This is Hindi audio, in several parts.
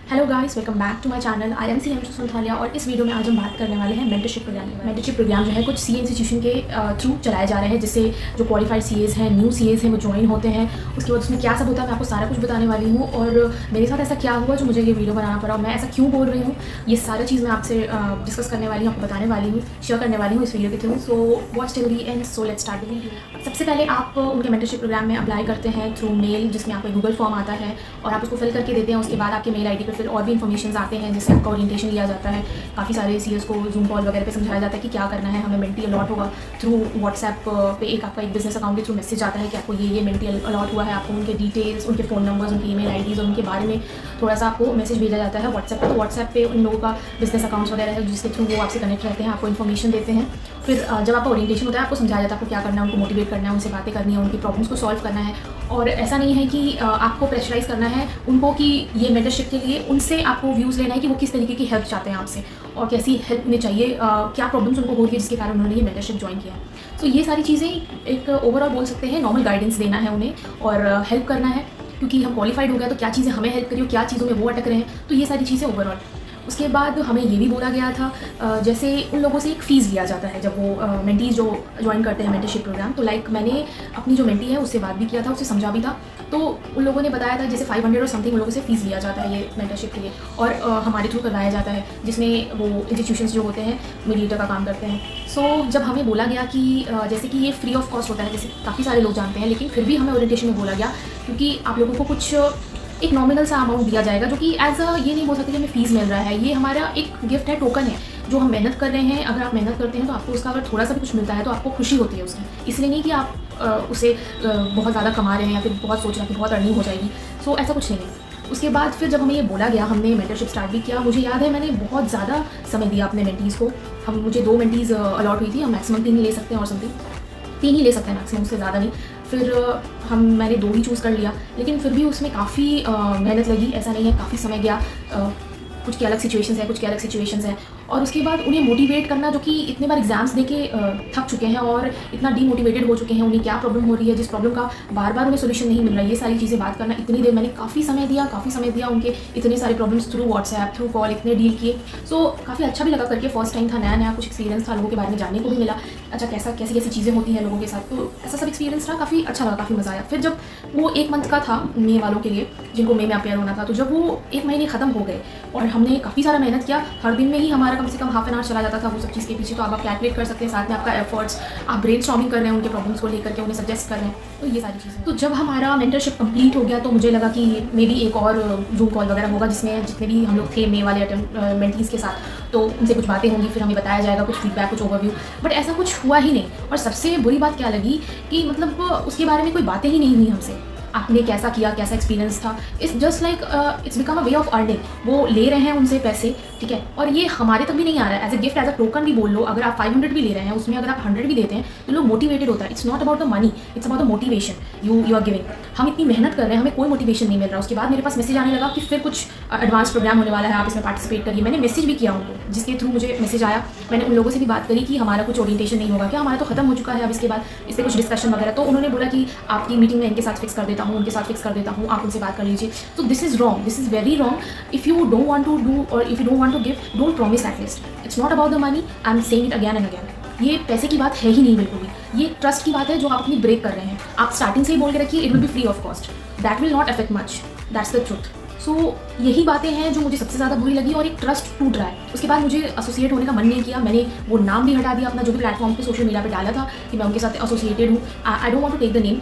Hello guys, welcome back to my channel. I am C Sultania और इस वीडियो में आज हम बात करने वाले हैं मेंटरशिप प्रोग्राम की। मेंटरशिप प्रोग्राम जो है कुछ सी इंस्टीट्यूशन के थ्रू चलाए जा रहे हैं, जिससे जो क्वालिफाइड सीएस हैं, न्यू सीएस हैं, वो ज्वाइन होते हैं। उसके बाद उसमें क्या सब होता है मैं आपको सारा कुछ बताने वाली हूँ, और मेरे साथ ऐसा क्या हुआ जो मुझे ये वीडियो बनाना पड़ा, मैं ऐसा क्यों बोल रही हूँ, ये सारी चीज़ मैं आपसे डिस्कस करने वाली हूँ, आपको बताने वाली हूँ, शेयर करने वाली हूँ इस वीडियो के through. So watch till the and, so let's start the video. सबसे पहले आप उनके मेंटरशिप प्रोग्राम में अप्लाई करते हैं थ्रू मेल, जिसमें आपको गूगल फॉर्म आता है और आप उसको फिल करके देते हैं। उसके बाद आपके मेल आईडी पर फिर और भी इन्फॉर्मेशन आते हैं, जिससे आपका ओरिएंटेशन लिया जाता है। काफ़ी सारे सीएस को जूम कॉल वगैरह पे समझाया जाता है कि क्या करना है। हमें मेंटी अलॉट होगा थ्रू व्हाट्सएप पे, एक आपका एक बिजनेस अकाउंट के थ्रू मैसेज आता है कि आपको ये मेंटी अलॉट हुआ है। आपको उनके डिटेल्स, उनके फ़ोन नंबर्स, उनकी ईमेल आईडीज़ और उनके बारे में थोड़ा सा आपको मैसेज भेजा जाता है व्हाट्सएप पे। तो व्हाट्सएप पे उन लोगों का बिजनेस अकाउंट्स वगैरह है, जिसके थ्रू वो आपसे कनेक्ट रहते हैं, आपको इन्फॉर्मेशन देते हैं। फिर जब आपका ओरिएंटेशन होता है, आपको समझाया जाता है आपको क्या करना है, उनको मोटिवेट करना है, उनसे बातें करनी है, उनकी प्रॉब्लम्स को सॉल्व करना है। और ऐसा नहीं है कि आपको प्रेशराइज़ करना है उनको कि ये मेंटरशिप के लिए उनसे आपको व्यूज़ लेना है कि वो किस तरीके की हेल्प चाहते हैं आपसे और कैसी हेल्प उन्हें चाहिए, क्या प्रॉब्लम्स उनको हो रही है जिसके कारण उन्होंने ये मेंटरशिप ज्वाइन किया। तो ये सारी चीज़ें एक ओवरऑल बोल सकते हैं नॉर्मल गाइडेंस देना है उन्हें और हेल्प करना है, क्योंकि हम क्वालिफाइड हो गया तो क्या चीज़ें हमें हेल्प करी और क्या चीज़ों में वो अटक रहे हैं, तो ये सारी चीज़ें ओवरऑल। उसके बाद हमें ये भी बोला गया था जैसे उन लोगों से एक फ़ीस लिया जाता है जब वो मेंटीज़ जो ज्वाइन करते हैं मेंटरशिप प्रोग्राम। तो लाइक मैंने अपनी जो मेंटी है उससे बात भी किया था, उससे समझा भी था। तो उन लोगों ने बताया था जैसे 500 और समथिंग उन लोगों से फ़ीस लिया जाता है ये मेंटरशिप के लिए, और हमारे थ्रू करवाया जाता है, जिसमें वो इंस्टीट्यूशंस जो होते हैं मीडिएटर का काम करते हैं। सो जब हमें बोला गया कि जैसे कि ये फ्री ऑफ कॉस्ट होता है, जैसे काफ़ी सारे लोग जानते हैं, लेकिन फिर भी हमें ओरिएंटेशन में बोला गया क्योंकि आप लोगों को कुछ एक नॉमिनल सा अमाउंट दिया जाएगा, जो कि एज अ ये नहीं बोल सकते कि हमें फ़ीस मिल रहा है। ये हमारा एक गिफ्ट है, टोकन है, जो हम मेहनत कर रहे हैं। अगर आप मेहनत करते हैं तो आपको उसका अगर थोड़ा सा भी कुछ मिलता है तो आपको खुशी होती है उसकी, इसलिए नहीं कि आप उसे बहुत ज़्यादा कमा रहे हैं या फिर बहुत सोच रहे हैं कि बहुत अर्निंग हो जाएगी। सो ऐसा कुछ नहीं है। उसके बाद फिर जब हमें ये बोला गया, हमने मेंटरशिप स्टार्ट भी किया। मुझे याद है मैंने बहुत ज़्यादा समय दिया अपने मेंटीज़ को। मुझे 2 मेंटीज़ अलॉट हुई थी, हम मैक्सिमम 3 ही ले सकते हैं और समथिंग 3 ही ले सकते हैं मैक्सिमम, उससे ज़्यादा नहीं। फिर मैंने 2 ही चूज़ कर लिया, लेकिन फिर भी उसमें काफ़ी मेहनत लगी। ऐसा नहीं है, काफ़ी समय गया। कुछ के अलग सिचुएशंस हैं, कुछ के अलग सिचुएशंस हैं। और उसके बाद उन्हें मोटिवेट करना, जो कि इतने बार एग्जाम्स देके थक चुके हैं और इतना डीमोटिवेटेड हो चुके हैं, उन्हें क्या प्रॉब्लम हो रही है, जिस प्रॉब्लम का बार बार उन्हें सोल्यूशन नहीं मिल रहा है, ये सारी चीज़ें बात करना। इतनी देर मैंने काफ़ी समय दिया उनके इतने सारे problems through WhatsApp, through call इतने डील किए। सो काफ़ी अच्छा भी लगा करके। फर्स्ट टाइम था, नया कुछ एक्सपीरियंस था, लोगों के बारे में जानने को भी मिला। अच्छा, कैसी चीज़ें होती हैं लोगों के साथ, तो ऐसा सब एक्सपीरियंस रहा, काफ़ी अच्छा लगा, काफ़ी मज़ा आया। फिर जब वो 1 मंथ का था मे वालों के लिए, जिनको मे में अपेयर होना था, तो जब वो 1 महीने ख़त्म हो गए और हमने काफ़ी सारा मेहनत किया, हर दिन में ही हमारा कम से कम हाफ एन आवर चला जाता था वो सब चीज़ के पीछे। तो आप कैलकुलेट कर सकते हैं, साथ में आपका एफर्ट्स, आप ब्रेनस्टॉर्मिंग कर रहे हैं उनके प्रॉब्लम्स को लेकर के, उन्हें सजेस्ट कर रहे हैं, तो ये सारी चीज़ें। तो जब हमारा मेंटरशिप कंप्लीट हो गया तो मुझे लगा कि मे बी एक और जूम कॉल वगैरह होगा, जिसमें जितने भी हम लोग थे मे वाले मेंटीज़ के साथ, तो उनसे कुछ बातें होंगी, फिर हमें बताया जाएगा कुछ फीडबैक, कुछ ओवरव्यू। बट ऐसा कुछ हुआ ही नहीं। और सबसे बुरी बात क्या लगी कि मतलब उसके बारे में कोई बातें ही नहीं हुई हमसे। आपने कैसा किया, कैसा एक्सपीरियंस था, it's just like it's become a way of earning. वो ले रहे हैं उनसे पैसे, ठीक है, और ये हमारे तक भी नहीं आ रहा है। As a gift, as a token भी बोल लो। अगर आप 500 भी ले रहे हैं, उसमें अगर आप 100 भी देते हैं तो लोग मोटिवेटेड होता है। It's not about the money, it's about the motivation you are giving. हम इतनी मेहनत कर रहे हैं, हमें कोई मोटिवेशन नहीं मिल रहा। उसके बाद मेरे पास मैसेज आने लगा कि फिर कुछ एडवांस प्रोग्राम होने वाला है, आप इसमें पार्टिसिपेट करिए। मैंने मैसेज भी किया उनको, जिसके थ्रू मुझे मैसेज आया। मैंने उन लोगों से भी बात करी कि हमारा कुछ ओरिएंटेशन नहीं होगा क्या, हमारा तो खत्म हो चुका है, अब इसके बाद इस पर कुछ डिस्कशन वगैरह। तो उन्होंने बोला कि आपकी मीटिंग में इनके साथ फिक्स कर देता हूँ, उनके साथ फिक्स कर देता हूँ, आप उनसे बात कर लीजिए। तो this is wrong, this is very wrong. If you don't want to do और if you don't want to give, don't promise at least. It's not about the money, I am saying it again and again. ये पैसे की बात है ही नहीं बिल्कुल भी। ये ट्रस्ट की बात है जो आप अपनी ब्रेक कर रहे हैं। आप स्टार्टिंग से ही बोल के रखिए it will be free of cost, that will not affect much, that's the truth. So यही बातें हैं जो मुझे सबसे ज़्यादा बुरी लगी और एक ट्रस्ट टूट रहा है। उसके बाद मुझे एसोसिएट होने का मन नहीं किया। मैंने वो नाम भी हटा दिया अपना, जो भी प्लेटफॉर्म पे सोशल मीडिया पे डाला था कि मैं उनके साथ एसोसिएटेड हूँ। I don't want to take the name,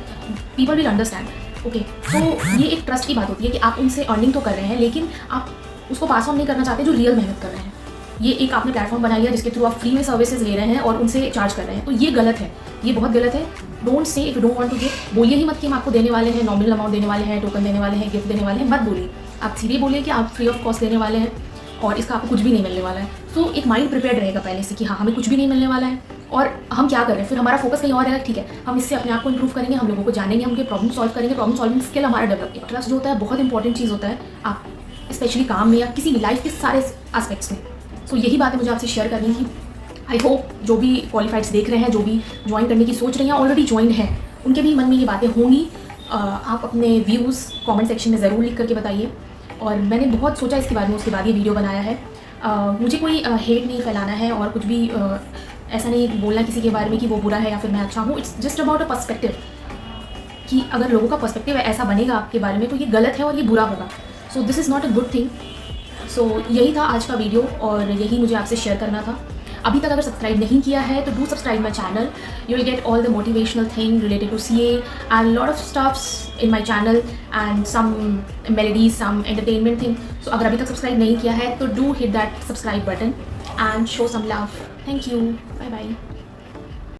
people will understand, okay. तो ये एक ट्रस्ट की बात होती है कि आप उनसे अर्निंग तो कर रहे हैं, लेकिन आप उसको पास ऑन नहीं करना चाहते जो रियल मेहनत कर रहे हैं। ये एक आपने प्लेटफॉर्म बना लिया जिसके थ्रू आप फ्री में सर्विसेज ले रहे हैं और उनसे चार्ज कर रहे हैं, तो ये गलत है, ये बहुत गलत है। Don't say if you don't want to give, बोलिए ही मत कि हम आपको देने वाले हैं, नॉमिनल अमाउंट देने वाले हैं, टोकन देने वाले हैं, गिफ्ट देने वाले हैं, मत बोलिए। आप सीधे बोलिए कि आप फ्री ऑफ कॉस्ट देने वाले हैं और इसका आपको कुछ भी नहीं मिलने वाला है। तो एक माइंड प्रिपेयर्ड रहेगा पहले से कि हाँ, हमें कुछ भी नहीं मिलने वाला है और हम क्या कर रहे हैं। फिर हमारा फोकस कहीं और रहेगा, ठीक है, हम इससे अपने आप को इंप्रूव करेंगे, हम लोगों को जानेंगे, हम प्रॉब्लम सॉल्व करेंगे, प्रॉब्लम सॉल्विंग स्किल हमारा डेवलप किया। ट्रस्ट जो होता है बहुत इंपॉर्टेंट चीज़ होता है, आप स्पेशली काम में या किसी भी लाइफ के सारे एस्पेक्ट्स में। सो यही बातें मुझे आपसे शेयर करनी थी। आई होप जो भी क्वालिफाइड्स देख रहे हैं, जो भी ज्वाइन करने की सोच रहे हैं, ऑलरेडी ज्वाइंड हैं, उनके भी मन में ये बातें होंगी। आप अपने व्यूज़ कमेंट सेक्शन में ज़रूर लिख करके बताइए। और मैंने बहुत सोचा इसके बारे में, उसके बाद ये वीडियो बनाया है। मुझे कोई हेट नहीं फैलाना है और कुछ भी ऐसा नहीं बोलना किसी के बारे में कि वो बुरा है या फिर मैं अच्छा हूँ। It's just about a perspective कि अगर लोगों का पर्सपेक्टिव ऐसा बनेगा आपके बारे में तो ये गलत है और ये बुरा होगा। So this is not a good thing. So यही था आज का वीडियो और यही मुझे आपसे शेयर करना था। अभी तक अगर सब्सक्राइब नहीं किया है तो do subscribe my channel. You will get all the motivational thing related to CA and lot of stuffs in my channel and some melodies, some entertainment thing. So अगर अभी तक सब्सक्राइब नहीं किया है तो do hit that subscribe button and show some love. Thank you, bye bye.